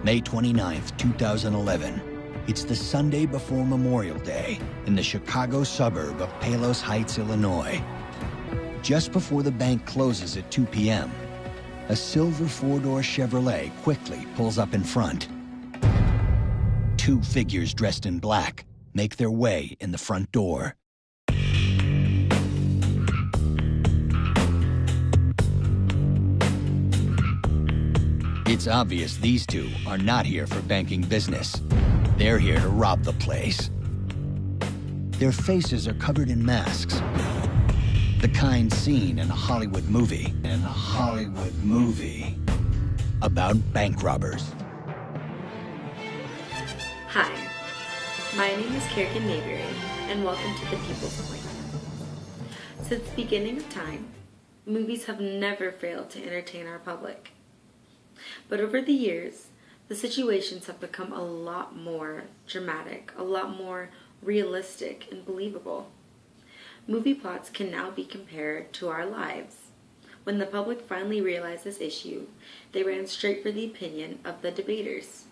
May 29th, 2011. It's the Sunday before Memorial Day in the Chicago suburb of Palos Heights, Illinois. Just before the bank closes at 2 p.m., a silver four-door Chevrolet quickly pulls up in front. Two figures dressed in black make their way in the front door. It's obvious these two are not here for banking business. They're here to rob the place. Their faces are covered in masks, the kind seen in a Hollywood movie. About bank robbers. Hi, my name is Kerrigan Mayberry, and welcome to The People's Point. Since the beginning of time, movies have never failed to entertain our public. But over the years, the situations have become a lot more dramatic, a lot more realistic and believable. Movie plots can now be compared to our lives. When the public finally realized this issue, they ran straight for the opinion of the debaters.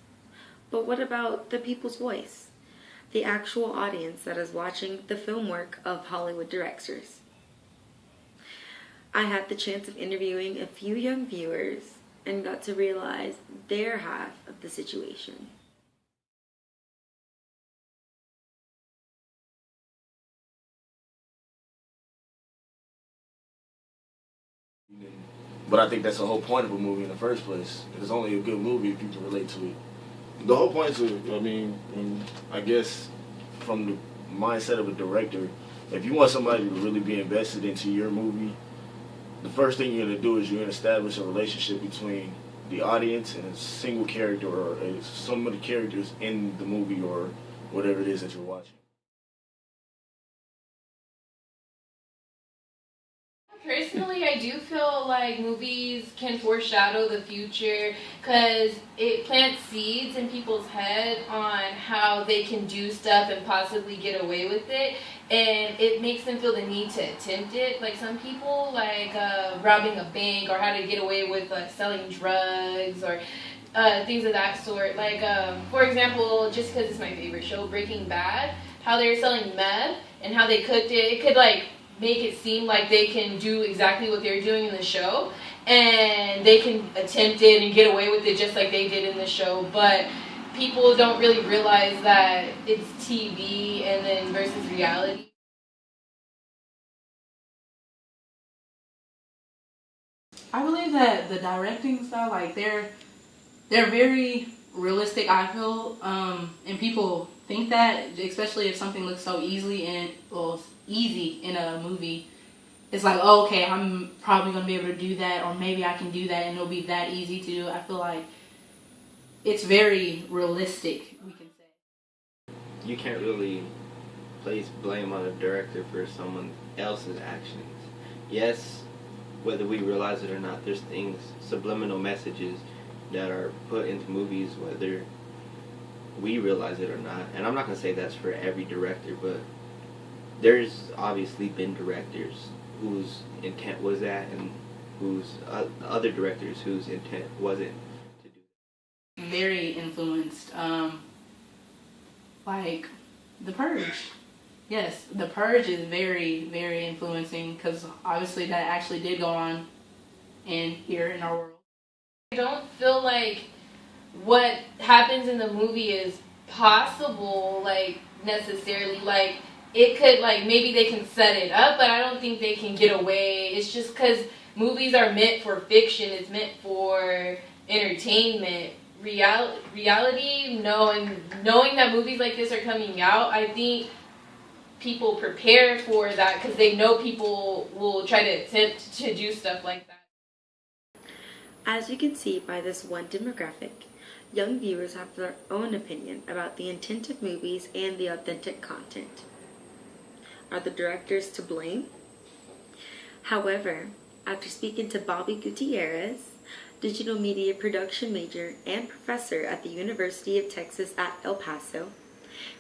But what about the people's voice? The actual audience that is watching the film work of Hollywood directors. I had the chance of interviewing a few young viewers and got to realize their half of the situation. But I think that's the whole point of a movie in the first place. It's only a good movie if you can relate to it. The whole point to it, I guess from the mindset of a director, if you want somebody to really be invested into your movie, the first thing you're going to do is you're going to establish a relationship between the audience and a single character or some of the characters in the movie or whatever it is that you're watching. Personally, I do feel like movies can foreshadow the future because it plants seeds in people's head on how they can do stuff and possibly get away with it, and it makes them feel the need to attempt it. Like some people, like robbing a bank or how to get away with selling drugs or things of that sort. Like, for example, just because it's my favorite show, Breaking Bad, how they're selling meth and how they cooked it. It could make it seem like they can do exactly what they're doing in the show, and they can attempt it and get away with it just like they did in the show, but people don't really realize that it's TV and then versus reality. I believe that the directing style, they're very realistic, I feel, and people think that, especially if something looks so easy in a movie. It's like, oh, okay, I'm probably going to be able to do that, or maybe I can do that and it'll be that easy to do. I feel like it's very realistic, we can say. You can't really place blame on a director for someone else's actions. Yes, whether we realize it or not, there's things, subliminal messages that are put into movies, whether we realize it or not. And I'm not going to say that's for every director, but there's obviously been directors whose intent was that, and whose other directors whose intent wasn't to do that. Very influenced, like The Purge. Yes, The Purge is very, very influencing because obviously that actually did go on here in our world. I don't feel like what happens in the movie is possible, necessarily. It could, maybe they can set it up, but I don't think they can get away. It's just because movies are meant for fiction. It's meant for entertainment. Reality, knowing that movies like this are coming out, I think people prepare for that because they know people will try to attempt to do stuff like that. As you can see by this one demographic, young viewers have their own opinion about the intent of movies and the authentic content. Are the directors to blame? However, after speaking to Bobby Gutierrez, digital media production major and professor at the University of Texas at El Paso,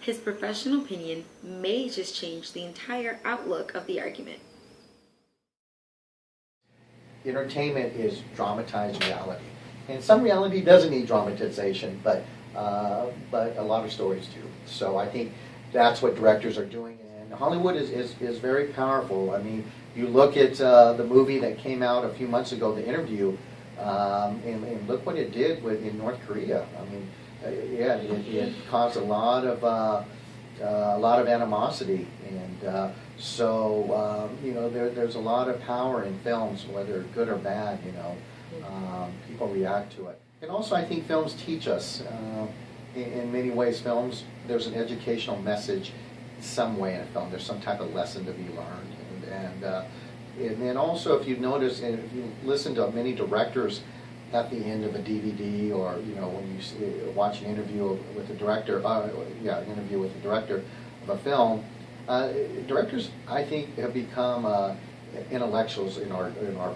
his professional opinion may just change the entire outlook of the argument. Entertainment is dramatized reality. And some reality doesn't need dramatization, but a lot of stories do. So I think that's what directors are doing. And Hollywood is very powerful. I mean, you look at the movie that came out a few months ago, The Interview, and look what it did in North Korea. I mean, yeah, it caused a lot of animosity, and so you know, there's a lot of power in films, whether good or bad. You know, people react to it, and also I think films teach us. In many ways, films, there's an educational message some way in a film. There's some type of lesson to be learned, and then also, if you've noticed, and if you listen to many directors at the end of a DVD, or you know, when you watch an interview with the director, an interview with the director of a film, directors, I think, have become intellectuals in our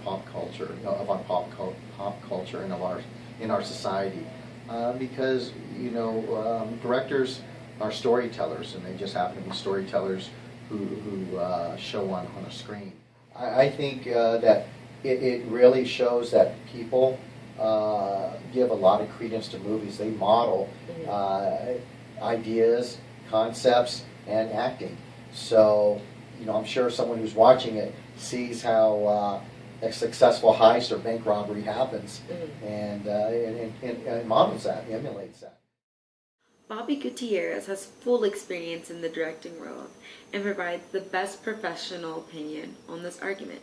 pop culture, of our pop culture, and in our society, because you know, directors are storytellers, and they just happen to be storytellers who show on a screen. I think that it really shows that people give a lot of credence to movies. They model ideas, concepts, and acting. So, you know, I'm sure someone who's watching it sees how a successful heist or bank robbery happens, and models that, emulates that. Bobby Gutierrez has full experience in the directing world and provides the best professional opinion on this argument.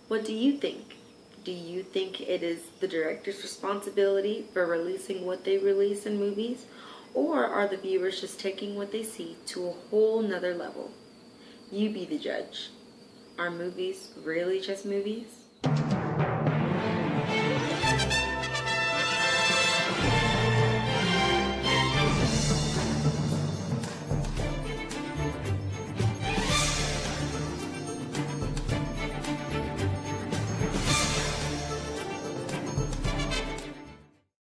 What do you think? Do you think it is the director's responsibility for releasing what they release in movies, or are the viewers just taking what they see to a whole nother level? You be the judge. Are movies really just movies?